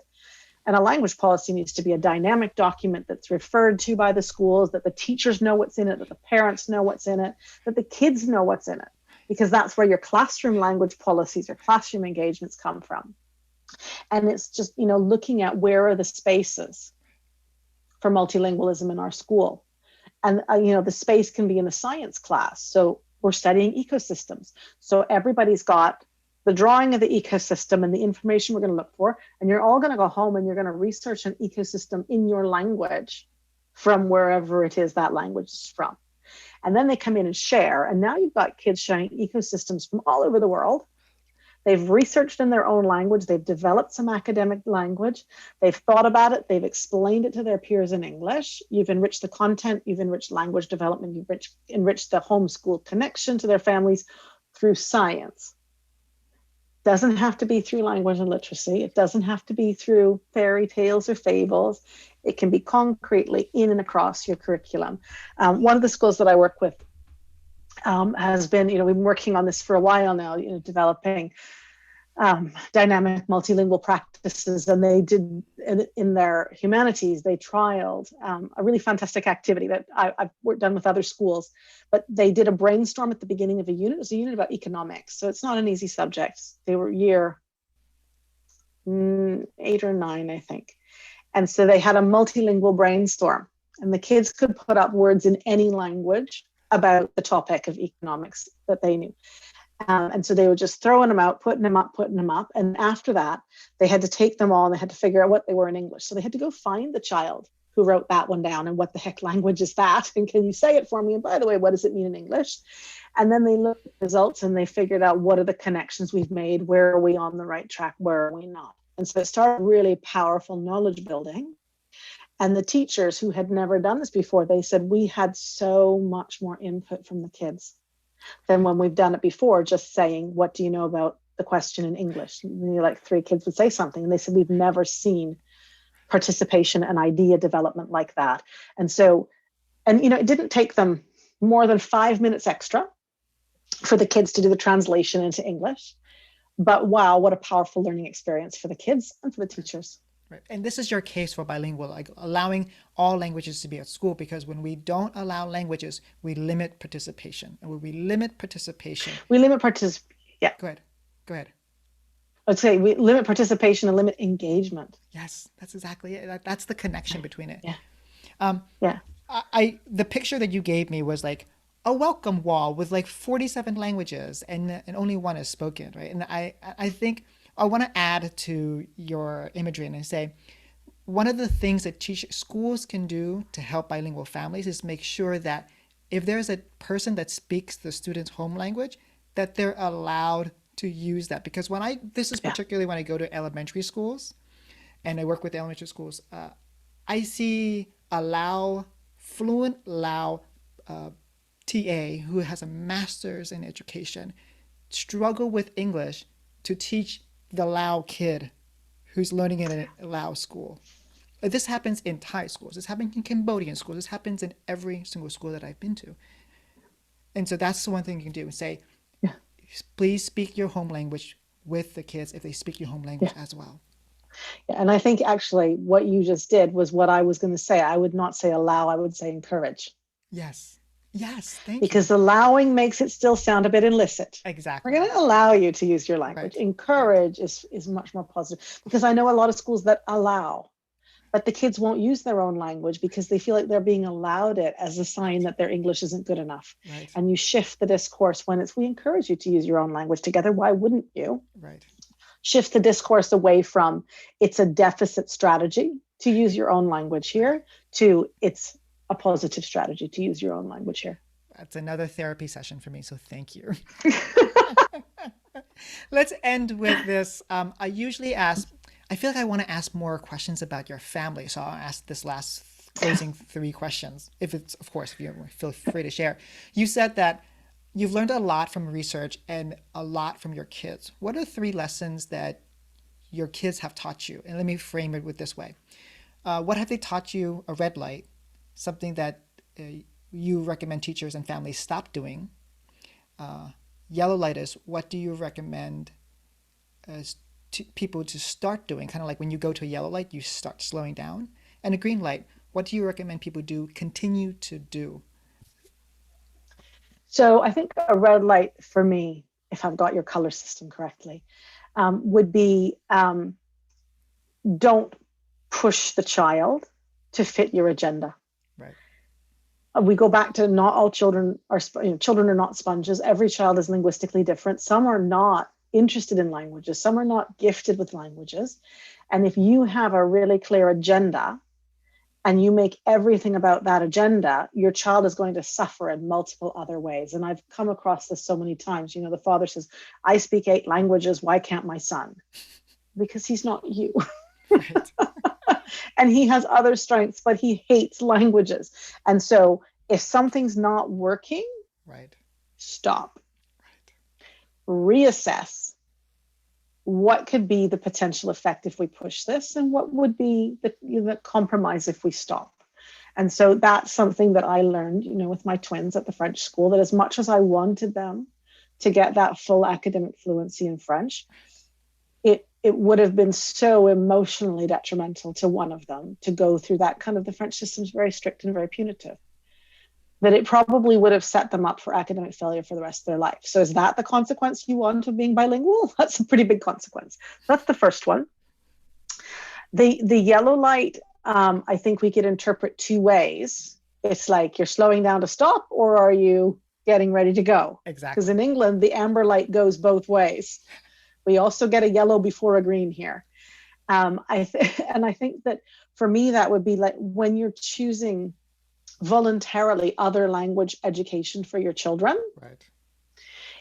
And a language policy needs to be a dynamic document that's referred to by the schools, that the teachers know what's in it, that the parents know what's in it, that the kids know what's in it, because that's where your classroom language policies or classroom engagements come from. And it's just, looking at where are the spaces for multilingualism in our school. And, the space can be in a science class. So we're studying ecosystems. So everybody's got the drawing of the ecosystem and the information we're going to look for. And you're all going to go home and you're going to research an ecosystem in your language from wherever it is that language is from. And then they come in and share. And now you've got kids sharing ecosystems from all over the world. They've researched in their own language. They've developed some academic language. They've thought about it. They've explained it to their peers in English. You've enriched the content. You've enriched language development. You've enriched the homeschool connection to their families through science. Doesn't have to be through language and literacy. It doesn't have to be through fairy tales or fables. It can be concretely in and across your curriculum. One of the schools that I work with has been, we've been working on this for a while now, developing dynamic multilingual practices. And they did, in their humanities, they trialed a really fantastic activity that I've done with other schools, but they did a brainstorm at the beginning of a unit. It was a unit about economics. So it's not an easy subject. They were year 8 or 9, I think. And so they had a multilingual brainstorm, and the kids could put up words in any language about the topic of economics that they knew. And so they were just throwing them out, putting them up. And after that, they had to take them all and they had to figure out what they were in English. So they had to go find the child who wrote that one down and what the heck language is that? And can you say it for me? And by the way, what does it mean in English? And then they looked at the results and they figured out what are the connections we've made? Where are we on the right track? Where are we not? And so it started really powerful knowledge building. And the teachers who had never done this before, they said, we had so much more input from the kids than when we've done it before, just saying, what do you know about the question in English? And like 3 kids would say something, and they said, we've never seen participation and idea development like that. And so, it didn't take them more than 5 minutes extra for the kids to do the translation into English. But wow, what a powerful learning experience for the kids and for the teachers. Right. And this is your case for bilingual, like allowing all languages to be at school, because when we don't allow languages, we limit participation. And when we limit participation, yeah. Go ahead. I'd say we limit participation and limit engagement. Yes, that's exactly it. That's the connection between it. Yeah. Yeah. The picture that you gave me was like a welcome wall with like 47 languages and only one is spoken, right? And I think I want to add to your imagery and say, one of the things that schools can do to help bilingual families is make sure that if there's a person that speaks the student's home language, that they're allowed to use that. Because particularly when I go to elementary schools and I work with elementary schools, I see a fluent Lao TA who has a master's in education struggle with English to teach the Lao kid who's learning in a Lao school. This happens in Thai schools. This happens in Cambodian schools. This happens in every single school that I've been to. And so that's the one thing you can do and say, please speak your home language with the kids if they speak your home language as well. Yeah, and I think actually what you just did was what I was going to say. I would not say allow, I would say encourage. Yes, thank you. Because allowing makes it still sound a bit illicit. Exactly. We're going to allow you to use your language. Right. Encourage is much more positive, because I know a lot of schools that allow, but the kids won't use their own language because they feel like they're being allowed it as a sign that their English isn't good enough. Right. And you shift the discourse when we encourage you to use your own language together. Why wouldn't you? Right. Shift the discourse away from it's a deficit strategy to use your own language here to it's a positive strategy to use your own language here. That's another therapy session for me, so thank you. Let's end with this. I usually ask, I feel like I want to ask more questions about your family, so I'll ask this last closing three questions. If it's, of course, if you feel free to share. You said that you've learned a lot from research and a lot from your kids. What are three lessons that your kids have taught you? And let me frame it with this way. What have they taught you? A red light, something that you recommend teachers and families stop doing. Yellow light is, what do you recommend as people to start doing? Kind of like when you go to a yellow light, you start slowing down. And a green light, what do you recommend people do, continue to do? So I think a red light for me, if I've got your color system correctly, would be don't push the child to fit your agenda. Right. We go back to not all children are, children are not sponges. Every child is linguistically different. Some are not interested in languages. Some are not gifted with languages. And if you have a really clear agenda and you make everything about that agenda, your child is going to suffer in multiple other ways. And I've come across this so many times. The father says, I speak 8 languages. Why can't my son? Because he's not you. Right. And he has other strengths, but he hates languages. And so if something's not working, right, stop. Right. Reassess what could be the potential effect if we push this, and what would be the compromise if we stop. And so that's something that I learned, with my twins at the French school, that as much as I wanted them to get that full academic fluency in French, it would have been so emotionally detrimental to one of them to go through that kind of, the French system is very strict and very punitive, that it probably would have set them up for academic failure for the rest of their life. So is that the consequence you want of being bilingual? That's a pretty big consequence. That's the first one. The yellow light, I think we could interpret 2 ways. It's like, you're slowing down to stop, or are you getting ready to go? Exactly. Because in England, the amber light goes both ways. We also get a yellow before a green here. And I think that for me, that would be like when you're choosing voluntarily other language education for your children, right,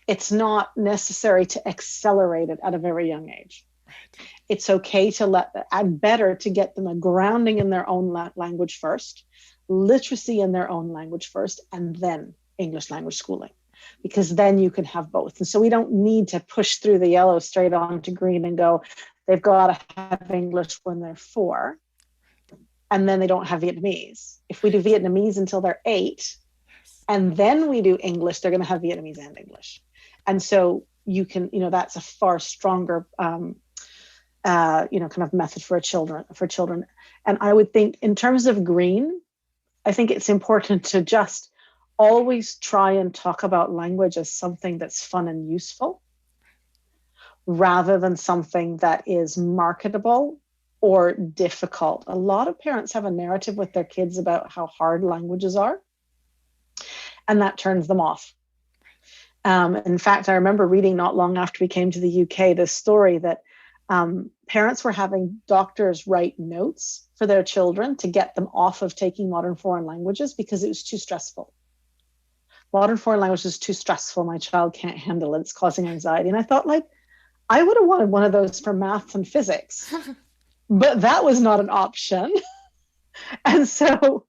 it's not necessary to accelerate it at a very young age. Right. It's okay to better to get them a grounding in their own language first, literacy in their own language first, and then English language schooling, because then you can have both. And so we don't need to push through the yellow straight on to green and go, they've got to have English when they're 4, and then they don't have Vietnamese. If we do Vietnamese until they're 8, and then we do English, they're going to have Vietnamese and English. And so you can, that's a far stronger, kind of method for children. And I would think in terms of green, I think it's important to just always try and talk about language as something that's fun and useful, rather than something that is marketable or difficult. A lot of parents have a narrative with their kids about how hard languages are, and that turns them off. In fact, I remember reading not long after we came to the UK this story that parents were having doctors write notes for their children to get them off of taking modern foreign languages because it was too stressful. Modern foreign language is too stressful. My child can't handle it. It's causing anxiety. And I thought, I would have wanted one of those for maths and physics, but that was not an option. And so,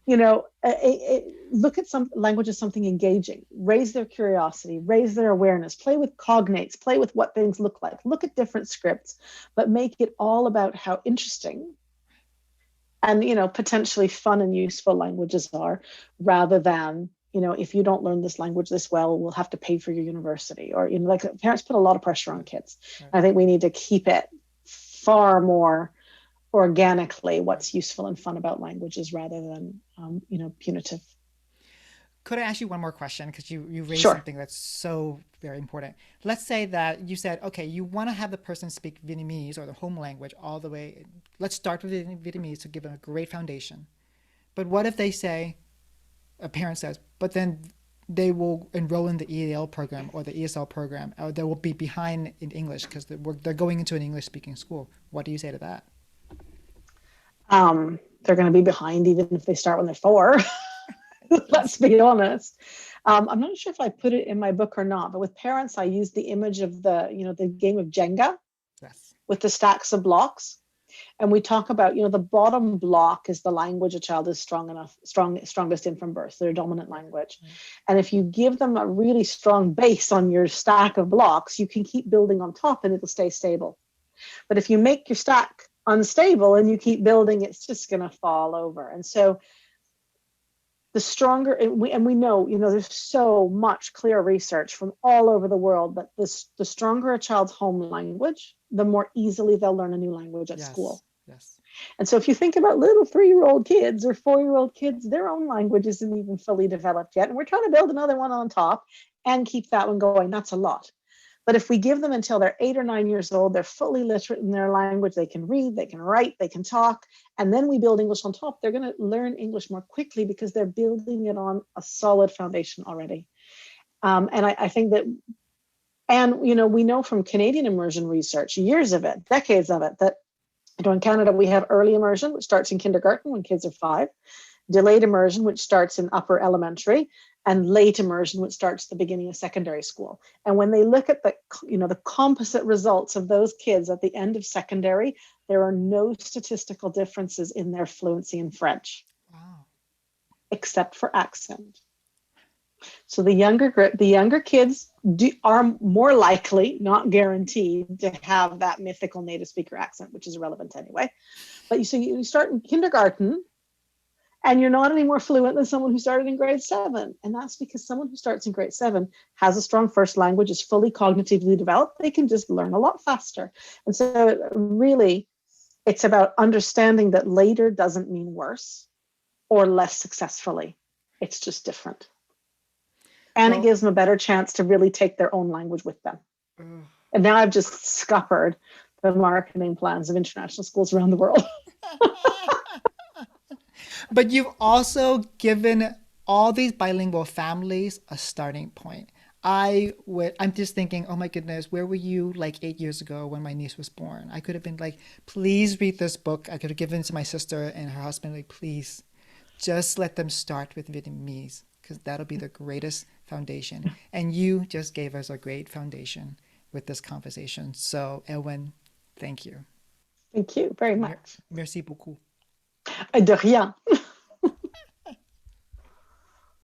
look at some language as something engaging, raise their curiosity, raise their awareness, play with cognates, play with what things look like, look at different scripts, but make it all about how interesting and, potentially fun and useful languages are, rather than, if you don't learn this language this well, we'll have to pay for your university. Or, parents put a lot of pressure on kids. Right. I think we need to keep it far more organically what's useful and fun about languages, rather than, punitive. Could I ask you one more question? Because you raised Sure. something that's so very important. Let's say that you said, okay, you want to have the person speak Vietnamese or the home language all the way. Let's start with Vietnamese to give them a great foundation. But what if they say, a parent says, but then they will enroll in the EAL program or the ESL program, or they will be behind in English because they're going into an English-speaking school. What do you say to that? they're going to be behind even if they start when they're 4. Let's be honest. I'm not sure if I put it in my book or not, but with parents, I use the image of the game of Jenga Yes. with the stacks of blocks. And we talk about, the bottom block is the language a child is strongest in from birth, their dominant language. Right. And if you give them a really strong base on your stack of blocks, you can keep building on top and it'll stay stable. But if you make your stack unstable and you keep building, it's just going to fall over. And so the stronger, and we know, there's so much clear research from all over the world that the stronger a child's home language, the more easily they'll learn a new language at school. Yes. And so if you think about little 3-year-old kids or 4-year-old kids, their own language isn't even fully developed yet. And we're trying to build another one on top and keep that one going. That's a lot. But if we give them until they're 8 or 9 years old, they're fully literate in their language. They can read, they can write, they can talk. And then we build English on top. They're going to learn English more quickly because they're building it on a solid foundation already. And I think that, and, we know from Canadian immersion research, years of it, decades of it, that in Canada, we have early immersion, which starts in kindergarten when kids are 5, delayed immersion, which starts in upper elementary, and late immersion, which starts at the beginning of secondary school. And when they look at the composite results of those kids at the end of secondary, there are no statistical differences in their fluency in French. Wow. Except for accent. So the younger kids are more likely, not guaranteed, to have that mythical native speaker accent, which is irrelevant anyway. But you start in kindergarten, and you're not any more fluent than someone who started in grade 7. And that's because someone who starts in grade 7 has a strong first language, is fully cognitively developed. They can just learn a lot faster. And so really, it's about understanding that later doesn't mean worse or less successfully. It's just different. And it gives them a better chance to really take their own language with them. And now I've just scuppered the marketing plans of international schools around the world. But you've also given all these bilingual families a starting point. I'm just thinking, oh my goodness, where were you like 8 years ago when my niece was born? I could have been like, please read this book. I could have given it to my sister and her husband, like, please, just let them start with Vietnamese, because that'll be the greatest foundation. And you just gave us a great foundation with this conversation. So, Eowyn, thank you. Thank you very much. Merci beaucoup. De rien.